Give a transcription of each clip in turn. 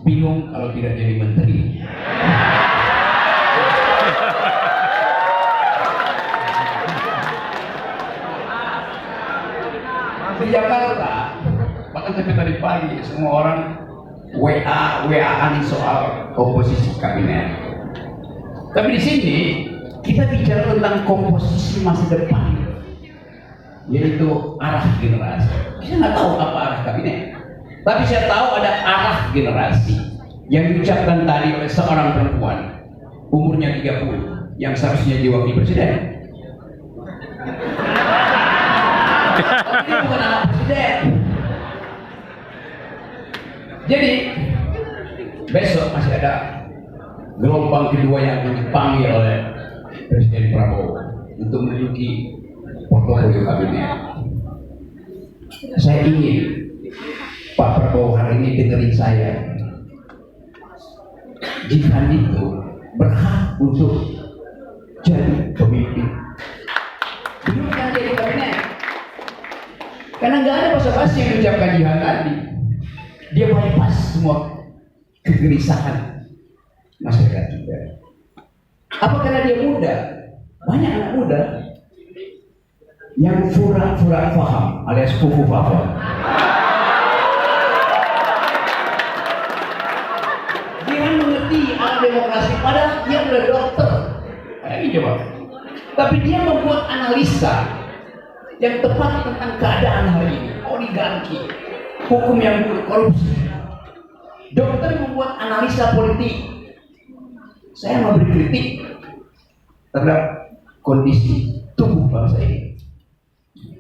bingung kalau tidak jadi menteri. Di Jakarta, bahkan sampai tadi pagi semua orang WA-an soal komposisi kabinet. Tapi di sini kita bicara tentang komposisi masa depan, yaitu arah generasi. Saya nggak tahu apa arah kabinet, tapi saya tahu ada arah generasi yang diucapkan tadi oleh seorang perempuan umurnya 30 yang seharusnya jadi wakil presiden. Ini bukan anak presiden. Jadi besok masih ada gelombang kedua yang akan dipanggil oleh Presiden Prabowo untuk menduduki portofolio kabinet. Saya ingin Pak Prabowo hari ini dengerin saya. Jika itu berhak untuk jadi pemimpin, belum kan jadi kabinet. Karena nggak ada basa-basi yang mengucapkan jihad tadi. Dia bypass semua kegelisahan masyarakat kita. Apa karena dia muda? Banyak anak muda yang pura-pura paham alias kufu paham. Dia mengerti arah demokrasi, padahal dia adalah dokter. Ini coba. Tapi dia membuat analisa yang tepat tentang keadaan hari ini, oligarki, hukum yang korupsi. Dokter membuat analisa politik. Saya memberi kritik terhadap kondisi tubuh bangsa ini.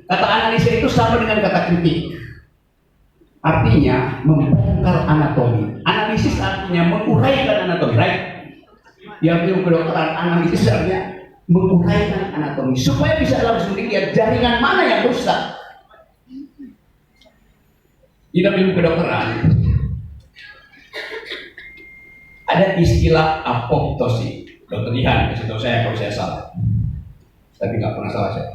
Kata analisa itu sama dengan kata kritik. Artinya membongkar anatomi. Analisis artinya menguraikan anatomi, right? Yang ilmu kedokteran analisis artinya menguraikan anatomi supaya bisa langsung dilihat jaringan mana yang rusak. Di dalam ilmu kedokteran ada istilah apoptosi. Dokter Ihan kasih tahu saya kalau saya salah, tapi nggak pernah salah saya.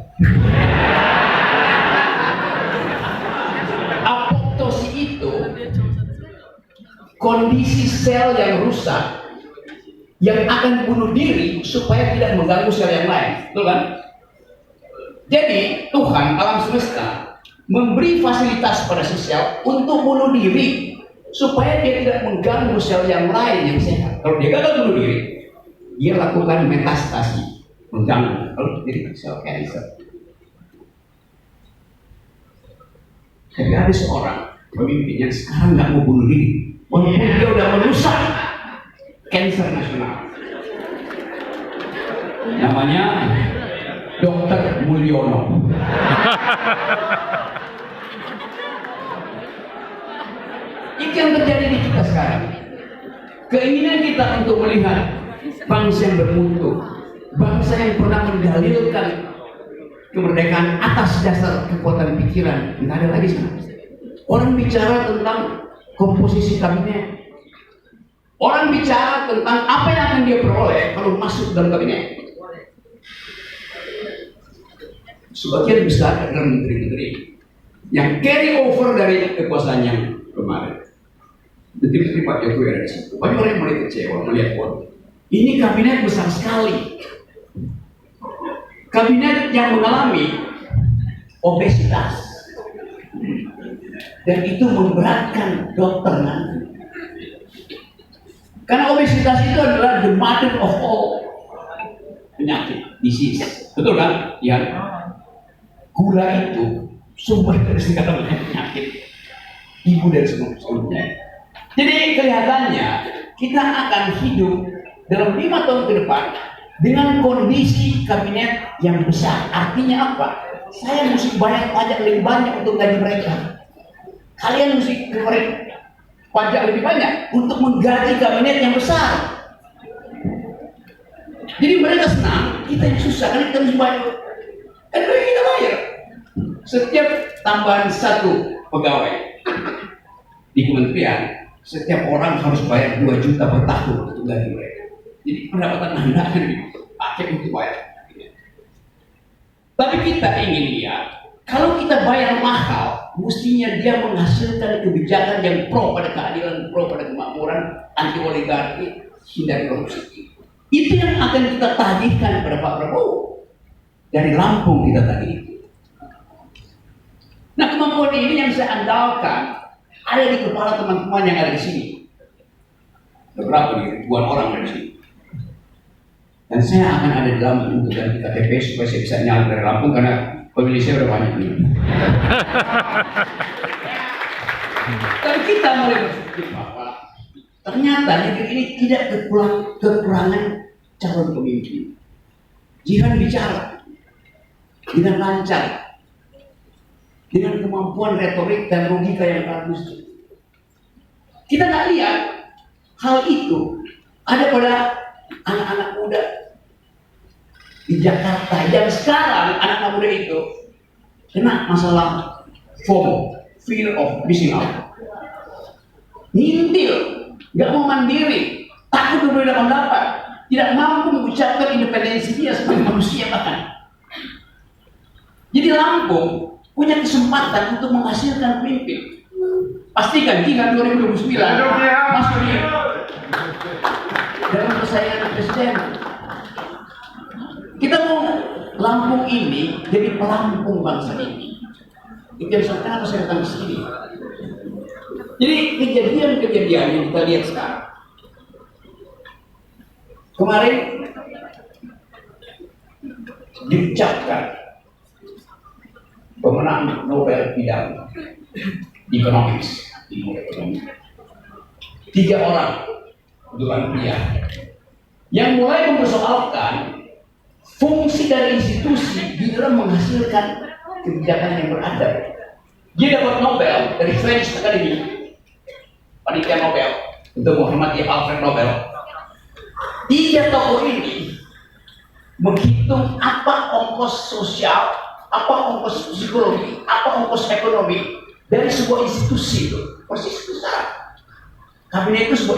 Apoptosi itu kondisi sel yang rusak yang akan bunuh diri supaya tidak mengganggu sel yang lain, betul kan? Jadi Tuhan alam semesta memberi fasilitas pada si sel untuk bunuh diri supaya dia tidak mengganggu sel yang lain yang sehat. Kalau dia gagal bunuh diri, dia lakukan metastasi, mengganggu, lalu jadi sel kanker. Jadi ada seorang pemimpin yang sekarang nggak mau bunuh diri, walaupun dia udah merusak kanker nasional. Namanya Dr. Mulyono. Itu yang terjadi di kita sekarang. Keinginan kita untuk melihat bangsa yang bermutu, bangsa yang pernah mendalilkan kemerdekaan atas dasar kekuatan pikiran, nggak ada lagi sana. Orang bicara tentang komposisi kabinet. Orang bicara tentang apa yang akan dia peroleh kalau masuk dalam kabinet. Sebagian besar adalah menteri-menteri yang carry over dari kekuasaan yang kemarin. Menteri-menteri Pak Jokowi ada di situ. Banyak orang yang mulai kecewa melihat ini kabinet besar sekali. Kabinet yang mengalami obesitas dan itu memberatkan dokter nanti. Karena obesitas itu adalah the mother of all penyakit, disease. Betul kan? Ya. Gula itu sumber dari segala macam penyakit. Ibu dari semua penyakit. Jadi kelihatannya kita akan hidup dalam 5 tahun ke depan dengan kondisi kabinet yang besar. Artinya apa? Saya mesti bayar pajak lebih banyak untuk gaji mereka. Kalian mesti keluarin pajak lebih banyak untuk menggaji kabinet yang besar. Jadi mereka senang, kita yang susah karena kita mesti bayar. Kan kita bayar. Setiap tambahan 1 pegawai di kementerian, setiap orang harus bayar 2 juta per tahun untuk gaji mereka. Jadi pendapatan Anda akan dipakai untuk bayar. Tapi kita ingin lihat, kalau kita bayar mahal, mestinya dia menghasilkan kebijakan yang pro pada keadilan, pro pada kemakmuran, anti oligarki, hindari korupsi. Itu yang akan kita tagihkan kepada Pak Prabowo. Dari Lampung kita tagih. Nah, kemampuan ini yang saya andalkan ada di kepala teman-teman yang ada di sini. Beberapa nih, ribuan orang dari sini. Dan saya akan ada di Lampung untuk ganti KTP supaya saya bisa nyalek dari Lampung karena pemilih saya udah banyak nih. Tapi kita mulai berpikir bahwa ternyata negeri ini tidak kekurangan calon pemimpin. Jika bicara dengan lancar, dengan kemampuan retorik dan logika yang bagus. Kita nggak lihat hal itu ada pada anak-anak muda di Jakarta yang sekarang anak-anak muda itu kena masalah FOMO, fear of missing out, ngintil, nggak mau mandiri, takut berbeda pendapat, tidak mampu mengucapkan independensi dia sebagai manusia bahkan. Jadi Lampung punya kesempatan untuk menghasilkan pemimpin. Pastikan jika 2029 masuk di dalam persaingan presiden. Kita mau Lampung ini jadi pelampung bangsa ini. Itu yang kenapa saya datang ke sini. Jadi kejadian-kejadian yang kita lihat sekarang. Kemarin diucapkan pemenang Nobel bidang Economics di ekonomi. 3 orang kebetulan pria yang mulai mempersoalkan fungsi dari institusi di dalam menghasilkan kebijakan yang beradab. Dia dapat Nobel dari French Academy, panitia Nobel untuk menghormati Alfred Nobel. 3 tokoh ini menghitung apa ongkos sosial, apa ongkos psikologi, apa ongkos ekonomi dari sebuah institusi itu. Persis besar. Kabinet itu sebuah